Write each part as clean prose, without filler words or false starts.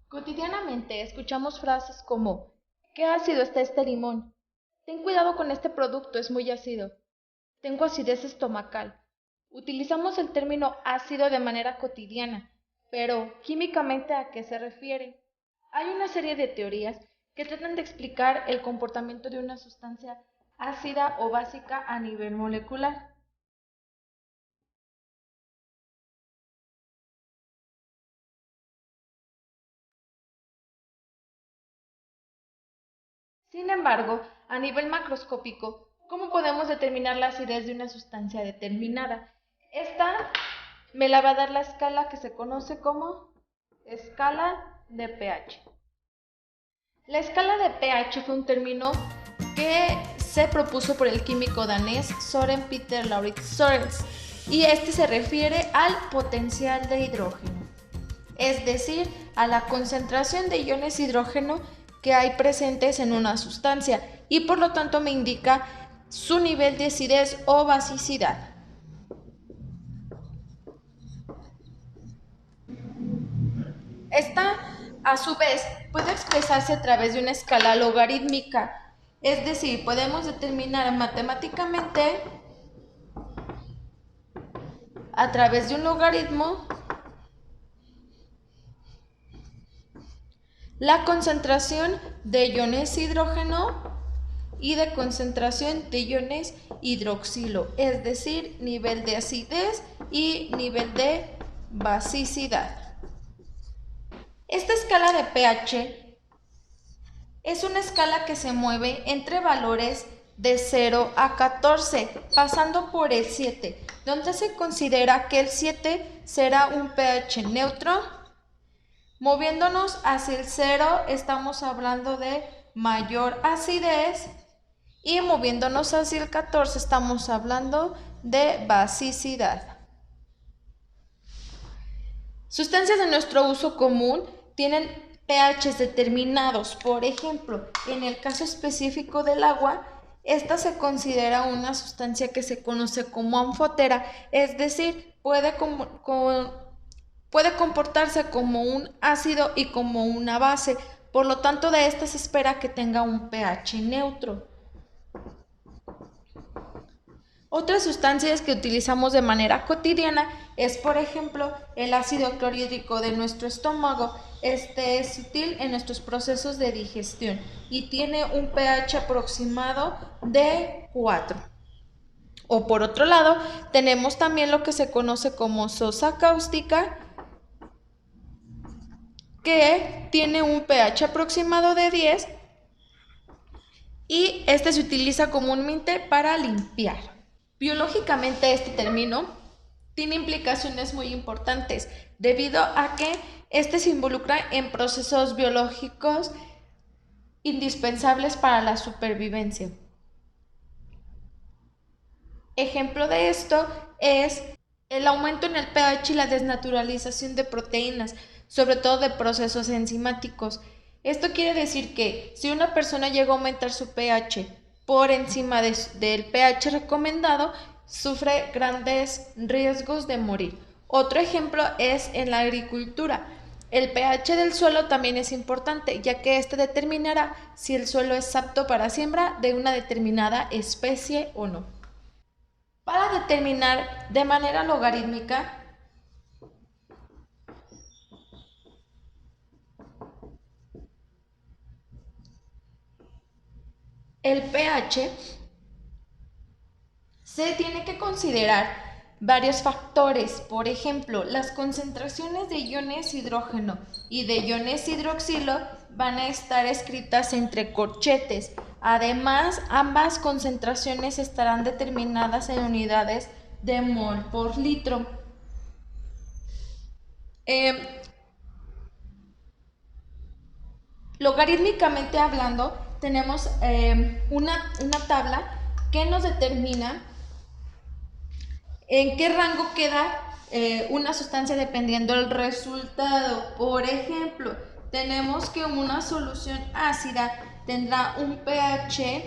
Cotidianamente escuchamos frases como ¿qué ácido está este limón? Ten cuidado con este producto, es muy ácido. Tengo acidez estomacal. Utilizamos el término ácido de manera cotidiana, pero químicamente ¿a qué se refiere? Hay una serie de teorías que tratan de explicar el comportamiento de una sustancia ácida o básica a nivel molecular. Sin embargo, a nivel macroscópico, ¿cómo podemos determinar la acidez de una sustancia determinada? Esta me la va a dar la escala que se conoce como escala de pH. La escala de pH fue un término que se propuso por el químico danés Søren Peter Lauritz Sorens y este se refiere al potencial de hidrógeno, es decir, a la concentración de iones hidrógeno que hay presentes en una sustancia y por lo tanto me indica su nivel de acidez o basicidad. Esta, a su vez, puede expresarse a través de una escala logarítmica, es decir, podemos determinar matemáticamente a través de un logaritmo la concentración de iones hidrógeno y de concentración de iones hidroxilo, es decir, nivel de acidez y nivel de basicidad. Esta escala de pH es una escala que se mueve entre valores de 0 a 14, pasando por el 7, donde se considera que el 7 será un pH neutro. Moviéndonos hacia el 0 estamos hablando de mayor acidez y moviéndonos hacia el 14 estamos hablando de basicidad. Sustancias de nuestro uso común tienen pHs determinados. Por ejemplo, en el caso específico del agua, esta se considera una sustancia que se conoce como anfótera, es decir, puede comportarse como un ácido y como una base. Por lo tanto, de esta se espera que tenga un pH neutro. Otras sustancias que utilizamos de manera cotidiana es, por ejemplo, el ácido clorhídrico de nuestro estómago. Este es útil en nuestros procesos de digestión y tiene un pH aproximado de 4. O por otro lado, tenemos también lo que se conoce como sosa cáustica, que tiene un pH aproximado de 10 y este se utiliza comúnmente para limpiar. Biológicamente este término tiene implicaciones muy importantes debido a que este se involucra en procesos biológicos indispensables para la supervivencia. Ejemplo de esto es el aumento en el pH y la desnaturalización de proteínas, sobre todo de procesos enzimáticos. Esto quiere decir que si una persona llega a aumentar su pH por encima del pH recomendado, sufre grandes riesgos de morir. Otro ejemplo es en la agricultura. El pH del suelo también es importante, ya que este determinará si el suelo es apto para siembra de una determinada especie o no. Para determinar de manera logarítmica el pH, se tiene que considerar varios factores, por ejemplo, las concentraciones de iones hidrógeno y de iones hidroxilo van a estar escritas entre corchetes. Además, ambas concentraciones estarán determinadas en unidades de mol por litro. Eh, Logarítmicamente hablando, tenemos una tabla que nos determina en qué rango queda una sustancia dependiendo del resultado. Por ejemplo, tenemos que una solución ácida tendrá un pH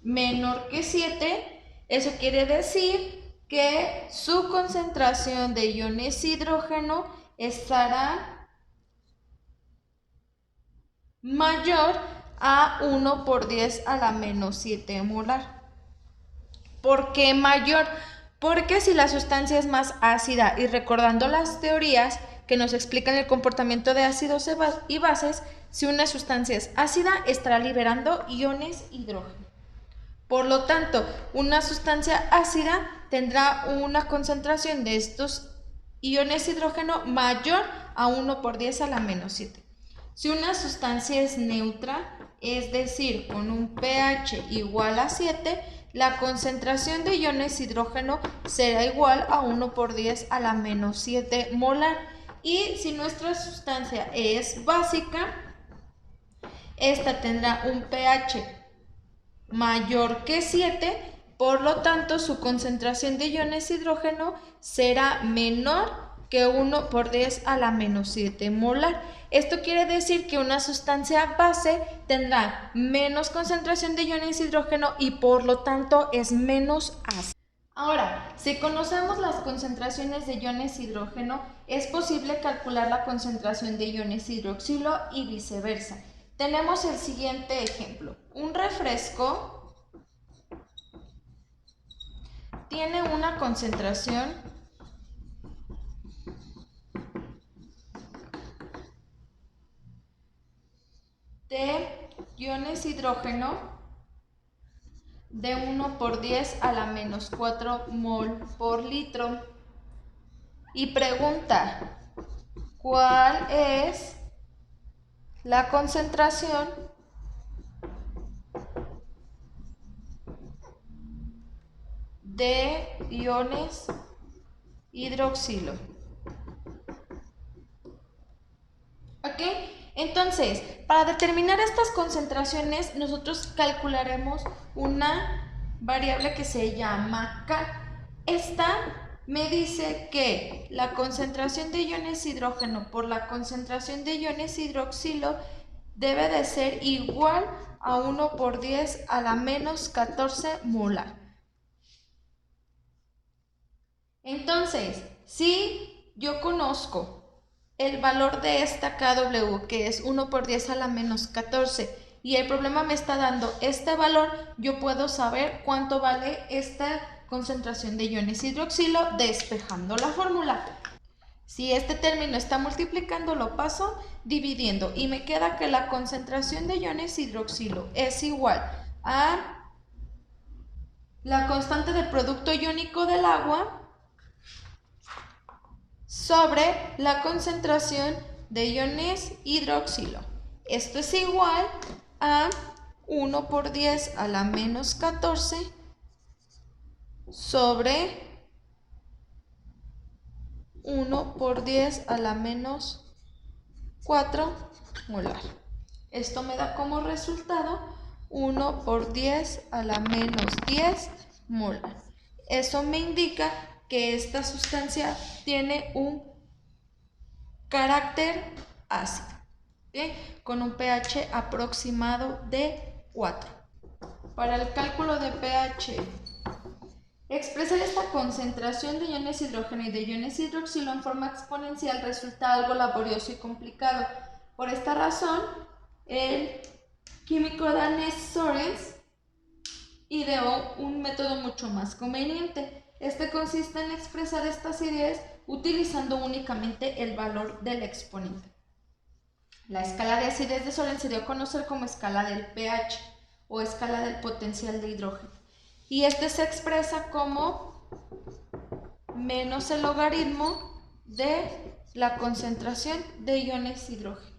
menor que 7. Eso quiere decir que su concentración de iones hidrógeno estará mayor a 1 por 10 a la menos 7 molar. ¿Por qué mayor? Porque si la sustancia es más ácida, y recordando las teorías que nos explican el comportamiento de ácidos y bases, si una sustancia es ácida, estará liberando iones hidrógeno. Por lo tanto, una sustancia ácida tendrá una concentración de estos iones hidrógeno mayor a 1 por 10 a la menos 7. Si una sustancia es neutra, es decir, con un pH igual a 7, la concentración de iones hidrógeno será igual a 1 por 10 a la menos 7 molar. Y si nuestra sustancia es básica, esta tendrá un pH mayor que 7, por lo tanto su concentración de iones hidrógeno será menor que 1 por 10 a la menos 7 molar. Esto quiere decir que una sustancia base tendrá menos concentración de iones hidrógeno y por lo tanto es menos ácida. Ahora, si conocemos las concentraciones de iones hidrógeno, es posible calcular la concentración de iones hidroxilo y viceversa. Tenemos el siguiente ejemplo. Un refresco tiene una concentración de iones hidrógeno de 1 por 10 a la menos 4 mol por litro. Y pregunta, ¿cuál es la concentración de iones hidroxilo? ¿Ok? Entonces, para determinar estas concentraciones, nosotros calcularemos una variable que se llama K. Esta me dice que la concentración de iones hidrógeno por la concentración de iones hidroxilo debe de ser igual a 1 por 10 a la menos 14 molar. Entonces, si yo conozco el valor de esta KW, que es 1 por 10 a la menos 14, y el problema me está dando este valor, yo puedo saber cuánto vale esta concentración de iones hidroxilo despejando la fórmula. Si este término está multiplicando, lo paso dividiendo y me queda que la concentración de iones hidroxilo es igual a la constante del producto iónico del agua sobre la concentración de iones hidroxilo. Esto es igual a 1 por 10 a la menos 14 sobre 1 por 10 a la menos 4 molar. Esto me da como resultado 1 por 10 a la menos 10 molar. Eso me indica que esta sustancia tiene un carácter ácido, ¿bien? Con un pH aproximado de 4. Para el cálculo de pH, expresar esta concentración de iones hidrógeno y de iones hidroxilo en forma exponencial resulta algo laborioso y complicado. Por esta razón, el químico danés Sorens ideó un método mucho más conveniente. Este consiste en expresar estas ideas utilizando únicamente el valor del exponente. La escala de acidez de Sorens se dio a conocer como escala del pH o escala del potencial de hidrógeno. Y este se expresa como menos el logaritmo de la concentración de iones hidrógeno.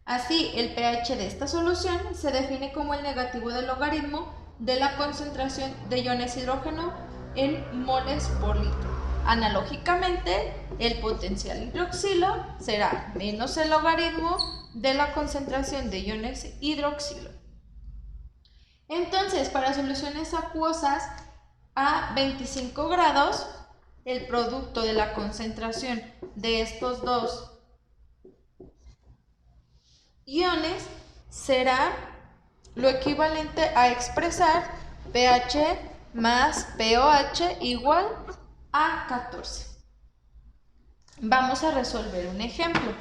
Así, el pH de esta solución se define como el negativo del logaritmo de la concentración de iones hidrógeno en moles por litro. Analógicamente, el potencial hidroxilo será menos el logaritmo de la concentración de iones hidroxilo. Entonces, para soluciones acuosas a 25 grados, el producto de la concentración de estos dos iones será lo equivalente a expresar pH más pOH igual a 14. Vamos a resolver un ejemplo.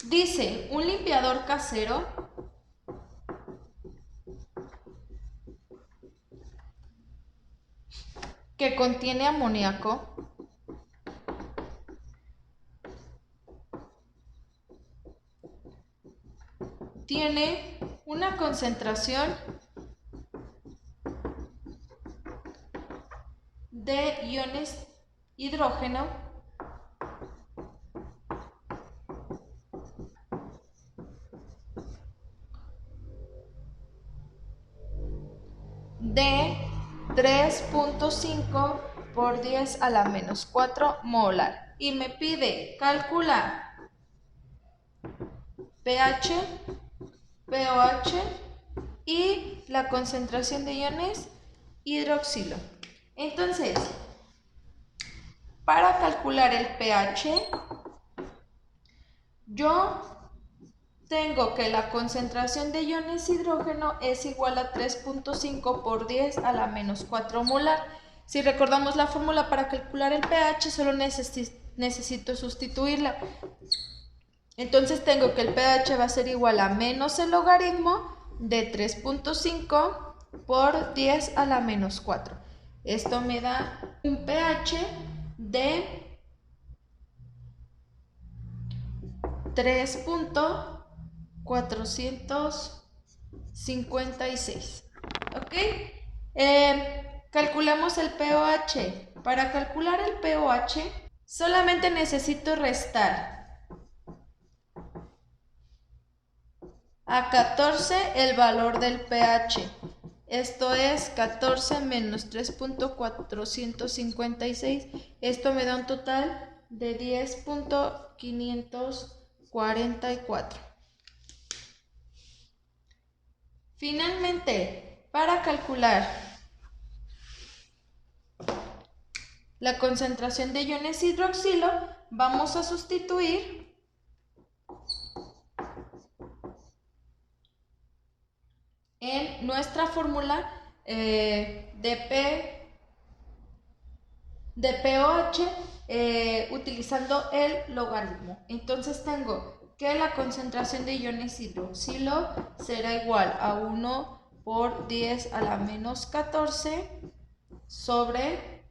Dice, un limpiador casero que contiene amoníaco tiene una concentración de iones hidrógeno de 3.5 por 10 a la menos 4 molar. Y me pide calcular pH, pOH y la concentración de iones hidroxilo. Entonces, para calcular el pH, yo tengo que la concentración de iones hidrógeno es igual a 3.5 por 10 a la menos 4 molar. Si recordamos la fórmula para calcular el pH, solo necesito sustituirla. Entonces tengo que el pH va a ser igual a menos el logaritmo de 3.5 por 10 a la menos 4. Esto me da un pH de 3.456. ¿Ok? Calculamos el pOH. Para calcular el pOH, solamente necesito restar a 14 el valor del pH. Esto es 14 menos 3.456. Esto me da un total de 10.544. Finalmente, para calcular la concentración de iones hidroxilo, vamos a sustituir en nuestra fórmula de pOH utilizando el logaritmo. Entonces tengo que la concentración de iones hidroxilo será igual a 1 por 10 a la menos 14 sobre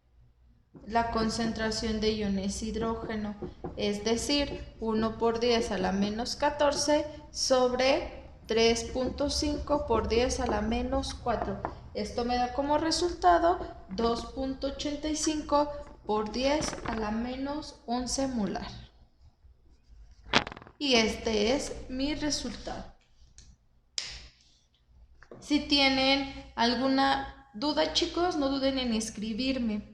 la concentración de iones hidrógeno, es decir, 1 por 10 a la menos 14 sobre 3.5 por 10 a la menos 4. Esto me da como resultado 2.85 por 10 a la menos 11 molar. Y este es mi resultado. Si tienen alguna duda, chicos, no duden en escribirme.